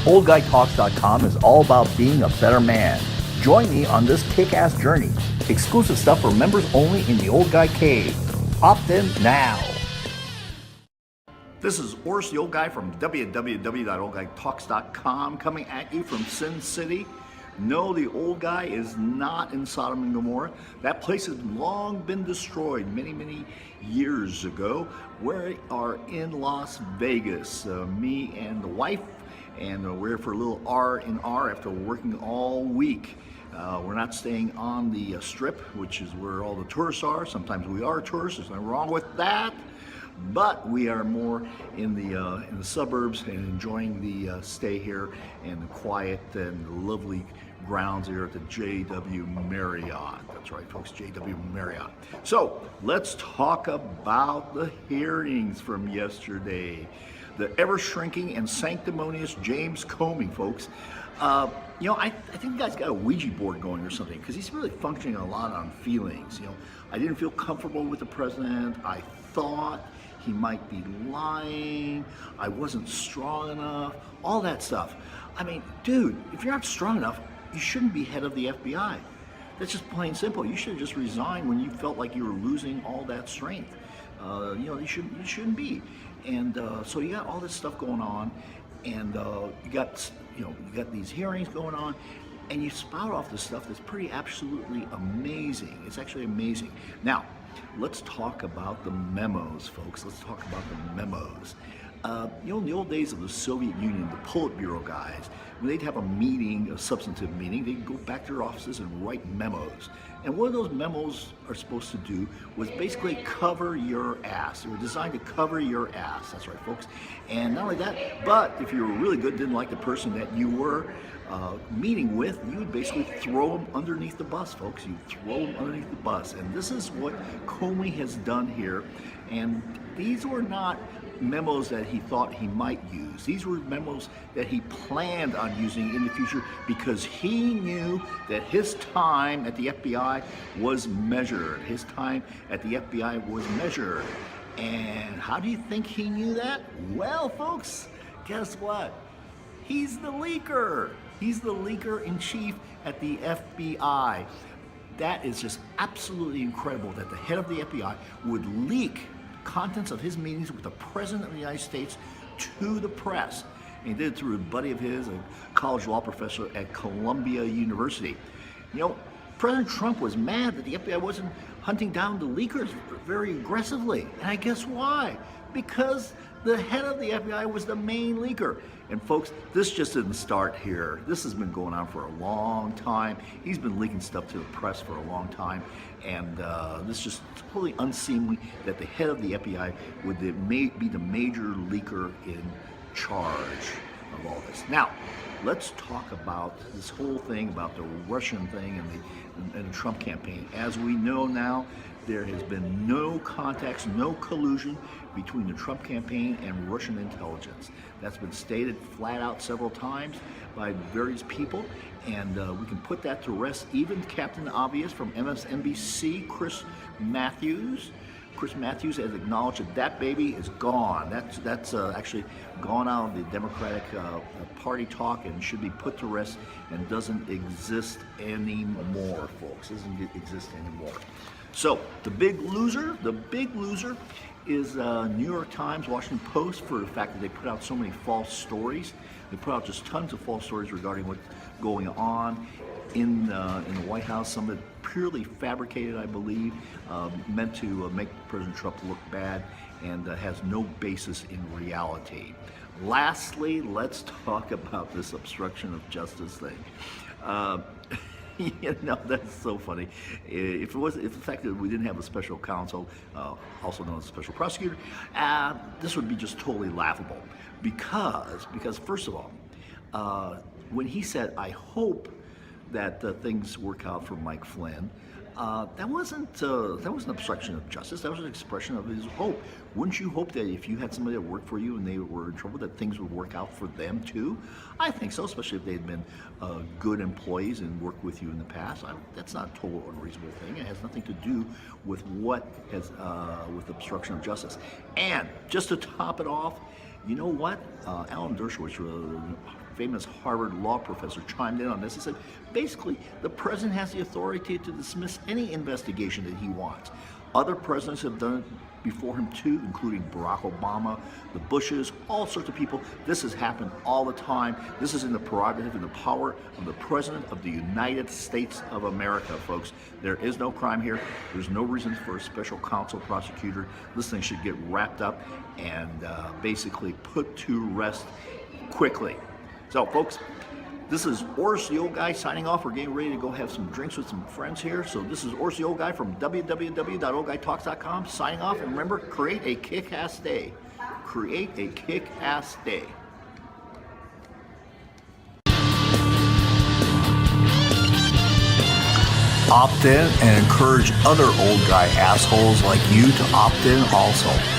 OldGuyTalks.com is all about being a better man. Join me on this kick-ass journey. Exclusive stuff for members only in the Old Guy Cave. Opt in now. This is Urs, the Old Guy from www.oldguytalks.com, coming at you from Sin City. No, the Old Guy is not in Sodom and Gomorrah. That place has long been destroyed many years ago. We are in Las Vegas, me and the wife, and we're for a little R&R after working all week. We're not staying on the strip, which is where all the tourists are. Sometimes we are tourists, there's nothing wrong with that. But we are more in the suburbs and enjoying the stay here and the quiet and the lovely grounds here at the JW Marriott. That's right, folks, JW Marriott. So let's talk about the hearings from yesterday. The ever-shrinking and sanctimonious James Comey, folks. You know, I think the guy's got a WIJI board going or something, because he's really functioning a lot on feelings. You know, I didn't feel comfortable with the president. I thought he might be lying. I wasn't strong enough. All that stuff. I mean, dude, if you're not strong enough, you shouldn't be head of the FBI. That's just plain simple. You should have just resigned when you felt like you were losing all that strength. You know, you shouldn't be. And so you got all this stuff going on, and you got these hearings going on, and you spout off this stuff that's pretty absolutely amazing. It's actually amazing. Now, let's talk about the memos, folks. Let's talk about the memos. You know, in the old days of the Soviet Union, the Politburo guys, when they'd have a meeting, a substantive meeting, they'd go back to their offices and write memos. And what those memos are supposed to do was basically cover your ass. They were designed to cover your ass. That's right, folks. And not only that, but if you were really good, didn't like the person that you were meeting with, you would basically throw them underneath the bus, folks. You throw them underneath the bus. And this is what Comey has done here. And these were not memos that he thought he might use. These were memos that he planned on using in the future because he knew that his time at the FBI was measured. His time at the FBI was measured. And how do you think he knew that? Well, folks, guess what? He's the leaker. He's the leaker in chief at the FBI. That is just absolutely incredible that the head of the FBI would leak contents of his meetings with the President of the United States to the press. And he did it through a buddy of his, a college law professor at Columbia University. You know, President Trump was mad that the FBI wasn't hunting down the leakers very aggressively. And I guess why? Because the head of the FBI was the main leaker. And folks, this just didn't start here. This has been going on for a long time. He's been leaking stuff to the press for a long time. And this is just totally unseemly that the head of the FBI would be the major leaker in charge of all this. Now, let's talk about this whole thing about the Russian thing and the Trump campaign. As we know now, there has been no contacts, no collusion between the Trump campaign and Russian intelligence. That's been stated flat out several times by various people, and we can put that to rest. Even Captain Obvious from MSNBC, Chris Matthews has acknowledged that that baby is gone. That's actually gone out of the Democratic Party talk and should be put to rest and doesn't exist anymore, folks. Doesn't exist anymore. So the big loser is New York Times, Washington Post, for the fact that they put out so many false stories. They put out just tons of false stories regarding what's going on in the White House. Some of it purely fabricated, I believe, meant to make President Trump look bad, and has no basis in reality. Lastly, let's talk about this obstruction of justice thing. You know, that's so funny. If the fact that we didn't have a special counsel, also known as a special prosecutor, this would be just totally laughable. Because first of all, when he said, "I hope that things work out for Mike Flynn," that wasn't obstruction of justice. That was an expression of his hope. Wouldn't you hope that if you had somebody that worked for you and they were in trouble, that things would work out for them too? I think so, especially if they'd been good employees and worked with you in the past. That's not a total unreasonable thing. It has nothing to do with with obstruction of justice. And just to top it off, You know what? Alan Dershowitz, a famous Harvard law professor, chimed in on this. He said, basically, the president has the authority to dismiss any investigation that he wants. Other presidents have done it before him too, including Barack Obama, the Bushes, all sorts of people. This has happened all the time. This is in the prerogative and the power of the President of the United States of America, folks. There is no crime here. There's no reason for a special counsel prosecutor. This thing should get wrapped up and basically put to rest quickly. So, folks, this is Oris the Old Guy signing off. We're getting ready to go have some drinks with some friends here. So this is Oris the Old Guy from www.oldguytalks.com signing off. And remember, create a kick-ass day. Create a kick-ass day. Opt in and encourage other old guy assholes like you to opt in also.